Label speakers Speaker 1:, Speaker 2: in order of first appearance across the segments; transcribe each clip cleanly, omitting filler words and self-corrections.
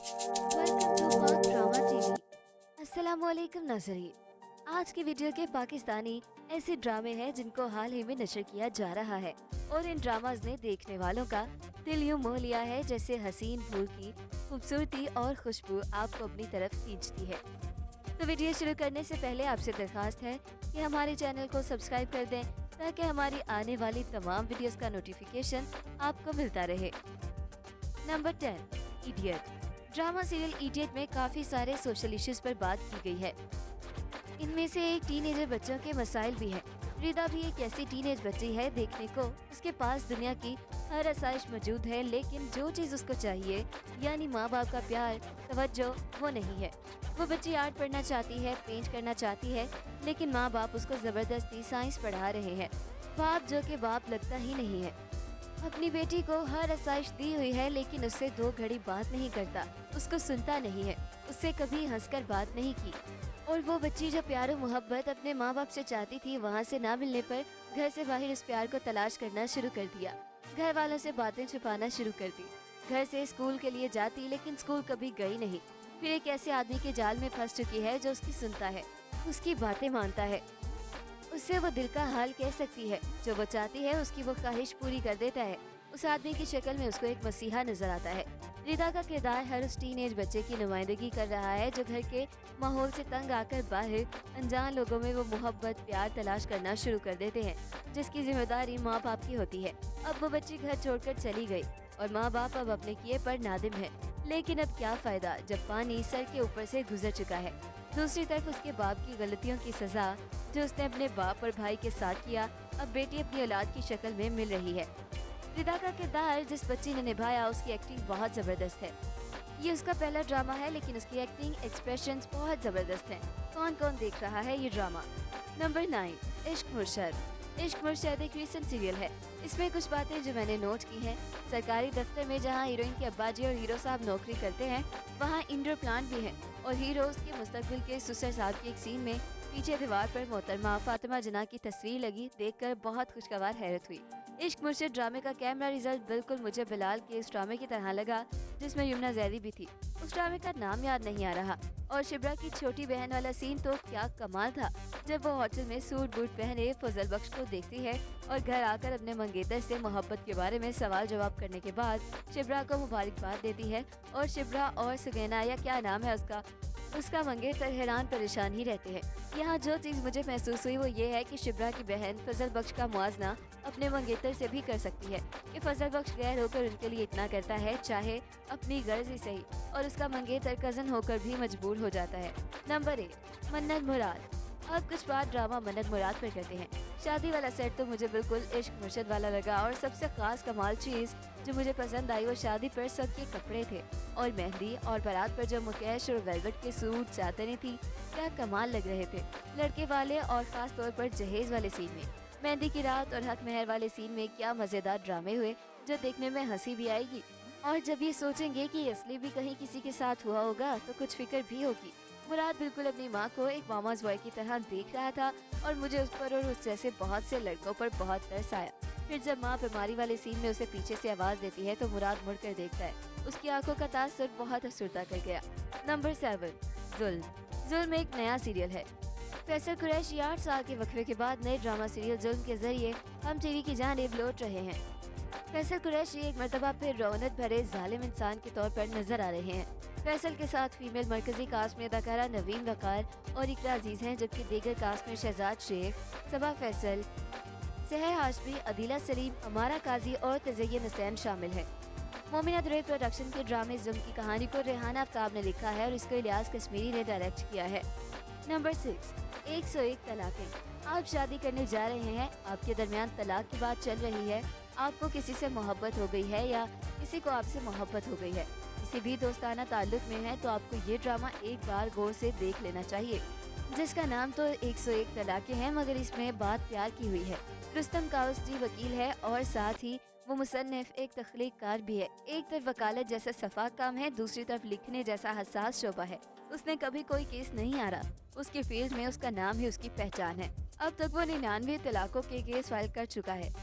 Speaker 1: Welcome to पाक drama TV. अस्सलामुअलैकुम नाज़रीन। आज की वीडियो के पाकिस्तानी ऐसे ड्रामे हैं जिनको हाल ही में नशर किया जा रहा है और इन ड्रामाज ने देखने वालों का दिल यूं मोह लिया है जैसे हसीन फूल की खूबसूरती और खुशबू आपको अपनी तरफ खींचती है। तो वीडियो शुरू करने से पहले आपसे दरख्वास्त है कि हमारे चैनल को सब्सक्राइब कर दें ताकि हमारी आने वाली तमाम वीडियोस का नोटिफिकेशन आपको मिलता रहे। Number 10, idiot. Drama serial idiot में काफी सारे सोशल इश्यूज पर बात की गई है। इनमें से एक टीनेजर बच्चों के मसाइल भी हैं। रिदा भी एक ऐसी टीनेज बच्ची है, देखने को उसके पास दुनिया की हर आसाइश मौजूद है, लेकिन जो चीज उसको चाहिए यानी माँ बाप का प्यार, तवज्जो, वो नहीं है। वो बच्ची आर्ट पढ़ना चाहती है, पेंट करना चाहती है, लेकिन माँ बाप उसको जबरदस्ती साइंस पढ़ा रहे हैं। बाप जो कि बाप लगता ही नहीं है। अपनी बेटी को हर आसाइश दी हुई है, लेकिन उससे दो घड़ी बात नहीं करता, उसको सुनता नहीं है, उससे कभी हंसकर बात नहीं की। और वो बच्ची जो प्यार और मोहब्बत अपने माँ बाप से चाहती थी, वहाँ से ना मिलने पर घर से बाहर उस प्यार को तलाश करना शुरू कर दिया। घर वालों से बातें छुपाना शुरू कर दी। घर से स्कूल के लिए जाती, लेकिन स्कूल कभी गई नहीं। फिर एक ऐसे आदमी के जाल में फंस चुकी है जो उसकी सुनता है, उसकी बातें मानता है, उससे वो दिल का हाल कह सकती है, जो वो चाहती है उसकी वो ख्वाहिश पूरी कर देता है। उस आदमी की शक्ल में उसको एक मसीहा नजर आता है। रिदा का किरदार हर उस टीनेज बच्चे की नुमाइंदगी कर रहा है जो घर के माहौल से तंग आकर बाहर अनजान लोगों में वो मोहब्बत प्यार तलाश करना शुरू कर देते हैं, जिसकी जिम्मेदारी माँ बाप की होती है। अब वो बच्ची घर छोड़कर चली गई और माँ बाप अब अपने किए पर नादिम है, लेकिन अब क्या फायदा जब पानी सर के ऊपर से गुजर चुका है। दूसरी तरफ उसके बाप की गलतियों की सजा जो उसने अपने बाप और भाई के साथ किया, अब बेटी अपनी औलाद की शक्ल में मिल रही है। रिदा का किरदार जिस बच्ची ने निभाया, उसकी एक्टिंग बहुत जबरदस्त है। ये उसका पहला ड्रामा है, लेकिन उसकी एक्टिंग, एक्सप्रेशंस बहुत जबरदस्त हैं। कौन कौन देख रहा है ये ड्रामा। नंबर 9, इश्क मुर्शद। इश्क मुर्शद एक रीसेंट सीरियल है। इसमें कुछ बातें जो मैंने नोट की हैं। सरकारी दफ्तर में जहाँ हीरोइन के अब्बाजी और हीरो साहब नौकरी करते हैं, वहाँ इंडोर प्लांट भी है और हीरो उसके मुस्तकबिल के सुसर साहब की एक सीन में पीछे दीवार पर मोहतरमा फातिमा जना की तस्वीर लगी, देखकर बहुत खुशगवार हैरत हुई। इश्क मुर्शिद ड्रामे का कैमरा रिजल्ट बिल्कुल मुझे बिलाल के इस ड्रामे की तरह लगा जिसमें यमुना जैदी भी थी। उस ड्रामे का नाम याद नहीं आ रहा। और शिब्रा की छोटी बहन वाला सीन तो क्या कमाल था, जब वो होटल में सूट बूट पहने फजल बख्श को देखती है और घर आकर अपने मंगेतर से मोहब्बत के बारे में सवाल जवाब करने के बाद शिब्रा को मुबारकबाद देती है और शिब्रा और सुगैना या क्या नाम है उसका मंगेतर हैरान परेशान ही रहते हैं। यहाँ जो चीज़ मुझे महसूस हुई वो ये है कि शिब्रा की बहन फजल बख्श का मुआजना अपने मंगेतर से भी कर सकती है कि फजल बख्श गैर होकर उनके लिए इतना करता है, चाहे अपनी गर्ज ही सही, और उसका मंगेतर कजन होकर भी मजबूर हो जाता है। नंबर 8, मन्नत मुराद। अब कुछ बात ड्रामा मन्नत मुराद पर करते हैं। शादी वाला सेट तो मुझे बिल्कुल इश्क मुर्शद वाला लगा और सबसे खास कमाल चीज़ जो मुझे पसंद आई वो शादी पर सबके कपड़े थे और मेहंदी और बारात पर जो मुकेश और वेलवेट के सूट चादरें थी, क्या कमाल लग रहे थे। लड़के वाले और खास तौर पर जहेज वाले सीन में, मेहंदी की रात और हक मेहर वाले सीन में क्या मजेदार ड्रामे हुए जो देखने में हंसी भी आएगी। और जब ये सोचेंगे कि असली भी कहीं किसी के साथ हुआ होगा तो कुछ फिक्र भी होगी। मुराद बिल्कुल अपनी माँ को एक मामाज बॉय की तरह देख रहा था और मुझे उस पर और उस जैसे बहुत से लड़कों पर बहुत तरस आया। फिर जब माँ बीमारी वाले सीन में उसे पीछे से आवाज देती है तो मुराद मुड़कर देखता है। उसकी आंखों का तासुर बहुत असुरता कर गया। नंबर 7, जुल्म। जुल्म एक नया सीरियल है। फैसल कुरैशी 8 साल के वक्फे के बाद नए ड्रामा सीरियल जुल्म के जरिए हम टीवी की जानिब लौट रहे हैं। फैसल कुरैशी एक मर्तबा फिर रौनक भरे जालिम इंसान के तौर पर नजर आ रहे हैं। फैसल के साथ फीमेल मरकजी कास्ट में अदाकारा नवीन वकार और इकरा अजीज हैं, जबकि दीगर कास्ट में शहजाद शेख, सबा फैसल, सहर हाशमी, अदीला सलीम, अमारा काजी और तज़य्यन हुसैन शामिल हैं। मोमिना दुरई प्रोडक्शन के ड्रामे जुल्म की कहानी को रेहाना आफ्ताब ने लिखा है और इसको इलियास कश्मीरी ने डायरेक्ट किया है। नंबर 6, 101 तलाक़ें। आप शादी करने जा रहे हैं, आपके दरमियान तलाक की बात चल रही है, आपको किसी से मोहब्बत हो गई है या किसी को आपसे मोहब्बत हो गई है, किसी भी दोस्ताना ताल्लुक में है, तो आपको ये ड्रामा एक बार गौर से देख लेना चाहिए। जिसका नाम तो 101 तलाक़ें हैं, मगर इसमें बात प्यार की हुई है। रुस्तम काउसजी वकील है और साथ ही वो मुसन्निफ एक तख्लीक़कार भी है। एक तरफ वकालत जैसा सफाक काम है, दूसरी तरफ लिखने जैसा हसास शोबा है। उसने कभी कोई केस नहीं हारा, उसके फील्ड में उसका नाम ही उसकी पहचान है। अब तक वो 99 तलाकों के केस फाइल कर चुका है।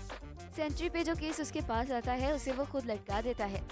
Speaker 1: सेंचुरी पे जो केस उसके पास आता है उसे वो खुद लटका देता है।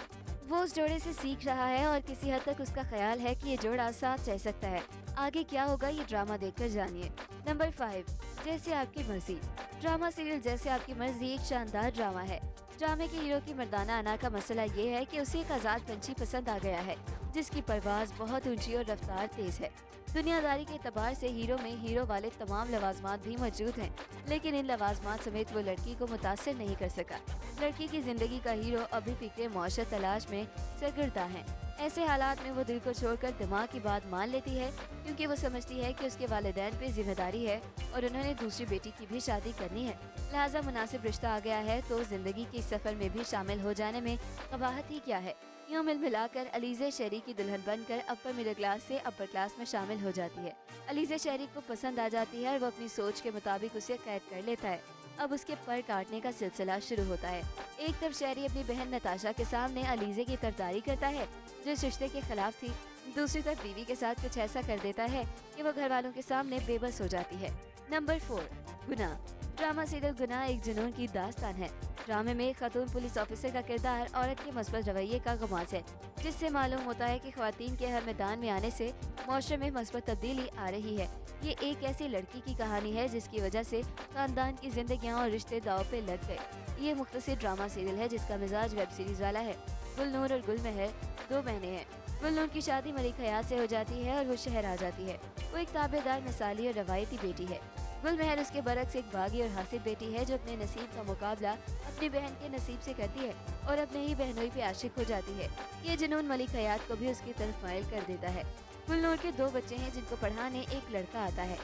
Speaker 1: वो उस जोड़े से सीख रहा है और किसी हद तक उसका ख्याल है कि ये जोड़ा साथ रह सकता है। आगे क्या होगा ये ड्रामा देखकर जानिए। नंबर 5, जैसे आपकी मर्जी। ड्रामा सीरियल जैसे आपकी मर्जी एक शानदार ड्रामा है। ड्रामे के हीरो की मर्दाना अना का मसला ये है कि उसे एक आजाद पंछी पसंद आ गया है जिसकी परवाज बहुत ऊंची और रफ्तार तेज है। दुनियादारी के एतबार से हीरो में हीरो वाले तमाम लवाजमात भी मौजूद हैं, लेकिन इन लवाजमात समेत वो लड़की को मुतासिर नहीं कर सका। लड़की की जिंदगी का हीरो अभी फिक्रे मौशर तलाश में सरगर्दा है। ऐसे हालात में वो दिल को छोड़कर दिमाग की बात मान लेती है, क्योंकि वो समझती है कि उसके वालिदैन पे जिम्मेदारी है और उन्होंने दूसरी बेटी की भी शादी करनी है। लिहाजा मुनासिब रिश्ता आ गया है तो जिंदगी के इस सफर में भी शामिल हो जाने में कबाहत ही क्या है। यूँ मिल मिलाकर अलीज़े शहरी की दुल्हन बनकर अपर मिडिल क्लास से अपर क्लास में शामिल हो जाती है। अलीज़े शहरी को पसंद आ जाती है और वो अपनी सोच के मुताबिक उसे कैद कर लेता है। अब उसके पर काटने का सिलसिला शुरू होता है। एक तरफ शहरी अपनी बहन नताशा के सामने अलीज़े की तरफदारी करता है जो इस रिश्ते के खिलाफ थी। दूसरी तरफ बीवी के साथ कुछ ऐसा कर देता है कि वो घर वालों के सामने बेबस हो जाती है। नंबर 4, गुनाह। ड्रामा सीरियल गुनाह एक जुनून की दास्तान है। ड्रामे में एक खातून पुलिस ऑफिसर का किरदार औरत के मस्बत रवैये का गमाज है, जिससे मालूम होता है कि ख्वातीन के हर मैदान में आने से माशरे में मस्बत तब्दीली आ रही है। ये एक ऐसी लड़की की कहानी है जिसकी वजह से खानदान की जिंदगियां और रिश्ते दाव पे लग गए। ये मुख्तसर ड्रामा सीरियल है जिसका मिजाज वेब सीरीज वाला है। गुलनूर और गुलमहर 2 बहनें हैं। गुलनूर की शादी मलिक हयात से हो जाती है और वो शहर आ जाती है। वो एक ताबेदार, मिसाली और रवायती बेटी है। गुलमहर उसके बरक्स एक बागी और हासिब बेटी है जो अपने नसीब का मुकाबला अपनी बहन के नसीब से करती है और अपने ही बहनोई पे आशिक हो जाती है। ये जुनून मलिक हयात को भी उसकी तरफ माइल कर देता है। गुलनूर के 2 बच्चे हैं जिनको पढ़ाने एक लड़का आता है।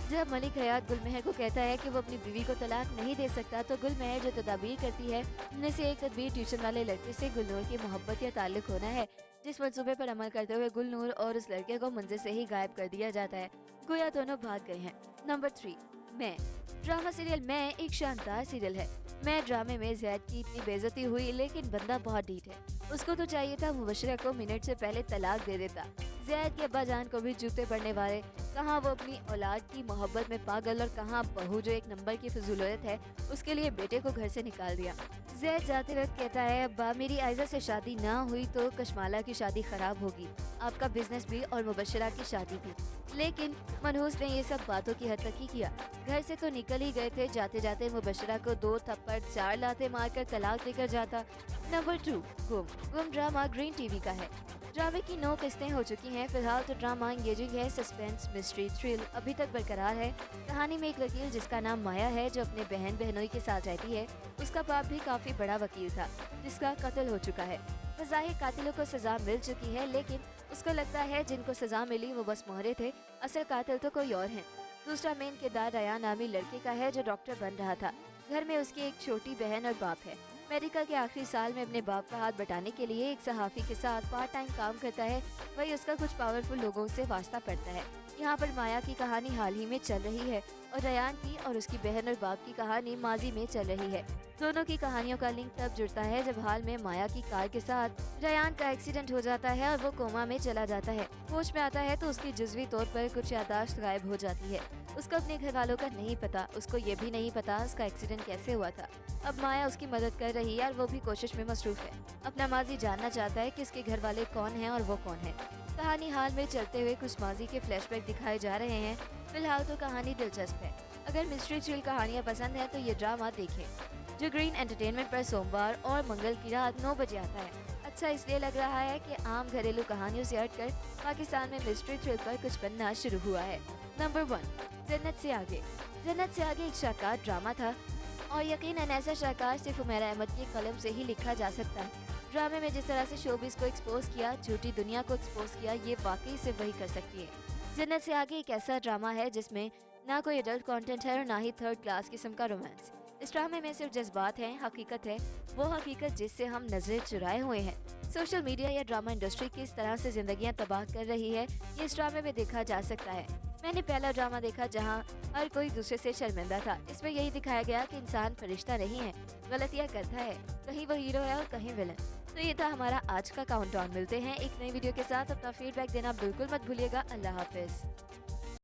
Speaker 1: जब मलिक हयात गुलमहर को कहता है कि वो अपनी बीवी को तलाक नहीं दे सकता तो गुलमहर जो तदाबीर करती है उनमें से एक तदबीर ट्यूशन वाले लड़के से गुलनूर की मोहब्बत या ताल्लुक होना है, जिस मंसूबे पर अमल करते हुए गुलनूर और उस लड़के को मंजिल से ही गायब कर दिया जाता है, गोया दोनों भाग गए हैं। नंबर 3, मैं। ड्रामा सीरियल मैं एक शानदार सीरियल है। मैं ड्रामे में जैद की इतनी बेइज्जती हुई, लेकिन बंदा बहुत ढीठ है। उसको तो चाहिए था मुबशरा को मिनट से पहले तलाक दे देता। जैद के अब्बा जान को भी जूते पड़ने वाले, कहाँ वो अपनी औलाद की मोहब्बत में पागल और कहाँ बहू जो एक नंबर की फजूलियत है उसके लिए बेटे को घर से निकाल दिया। जैद जाते वक्त कहता है, अब्बा मेरी आयजा से शादी ना हुई तो कशमाला की शादी खराब होगी, आपका बिजनेस भी और मुबशरा की शादी भी। लेकिन मनहूस ने ये सब बातों की हद तक ही किया। घर से तो निकल ही गए थे, जाते जाते मुबशरा को 2 थप्पड़ 4 लाते मारकर तलाक देकर जाता। नंबर 2, गुम ड्रामा ग्रीन टीवी का है। ड्रामे की 9 किस्तें हो चुकी हैं। फिलहाल तो ड्रामा एंगेजिंग है, सस्पेंस, मिस्ट्री, थ्रिल अभी तक बरकरार है। कहानी में एक वकील जिसका नाम माया है जो अपने बहन बहनोई के साथ रहती है, उसका बाप भी काफी बड़ा वकील था जिसका कत्ल हो चुका है। बज़ाहिर कातिलों को सजा मिल चुकी है, लेकिन उसको लगता है जिनको सजा मिली वो बस मोहरे थे, असल कातिल तो कोई और है। दूसरा मेन किरदार रयान नामी लड़के का है जो डॉक्टर बन रहा था। घर में उसकी एक छोटी बहन और बाप है। मेडिकल के आखिरी साल में अपने बाप का हाथ बटाने के लिए एक सहाफ़ी के साथ पार्ट टाइम काम करता है। वही उसका कुछ पावरफुल लोगों से वास्ता पड़ता है। यहाँ पर माया की कहानी हाल ही में चल रही है और रयान की और उसकी बहन और बाप की कहानी माजी में चल रही है। दोनों की कहानियों का लिंक तब जुड़ता है जब हाल में माया की कार के साथ रयान का एक्सीडेंट हो जाता है और वो कोमा में चला जाता है। होश में आता है तो उसकी जुज़वी तौर पर कुछ याददाश्त गायब हो जाती है। उसको अपने घर वालों का नहीं पता, उसको ये भी नहीं पता उसका एक्सीडेंट कैसे हुआ था। अब माया उसकी मदद कर रही है और वो भी कोशिश में मसरूफ है। अपना माजी जानना चाहता है कि उसके घर वाले कौन हैं और वो कौन है। कहानी हाल में चलते हुए कुछ माजी के फ्लैशबैक दिखाए जा रहे हैं। फिलहाल तो कहानी दिलचस्प है। अगर मिस्ट्री थ्रिल कहानियाँ पसंद है तो ये ड्रामा देखें, जो ग्रीन एंटरटेनमेंट पर सोमवार और मंगल की रात 9 बजे आता है। अच्छा इसलिए लग रहा है कि आम घरेलू कहानियों से हटकर पाकिस्तान में मिस्ट्री थ्रिल पर कुछ बनना शुरू हुआ है। नंबर 1, जन्नत से आगे। जन्नत से आगे एक शाहकार ड्रामा था और यकीनन ऐसा शाहकार सिर्फ उमैरा अहमद की कलम से ही लिखा जा सकता है। ड्रामे में जिस तरह से शोबिस को एक्सपोज किया, झूठी दुनिया को एक्सपोज किया, ये वाकई सिर्फ वही कर सकती है। जन्नत से आगे एक ऐसा ड्रामा है जिसमें ना कोई एडल्ट कंटेंट है और ना ही थर्ड क्लास किस्म का रोमांस। इस ड्रामे में सिर्फ जज्बात हैं, हकीकत है, वो हकीकत जिससे हम नजरें चुराए हुए हैं। सोशल मीडिया या ड्रामा इंडस्ट्री किस तरह से जिंदगियां तबाह कर रही है ये इस ड्रामे में देखा जा सकता है। मैंने पहला ड्रामा देखा जहां हर कोई दूसरे से शर्मिंदा था। इसमें यही दिखाया गया कि इंसान फरिश्ता नहीं है, गलतियां करता है, कहीं वो हीरो है और कहीं विलन। तो ये था हमारा आज का काउंटडाउन। मिलते हैं एक नई वीडियो के साथ। अपना फीडबैक देना बिल्कुल मत भूलिएगा। अल्लाह हाफिज।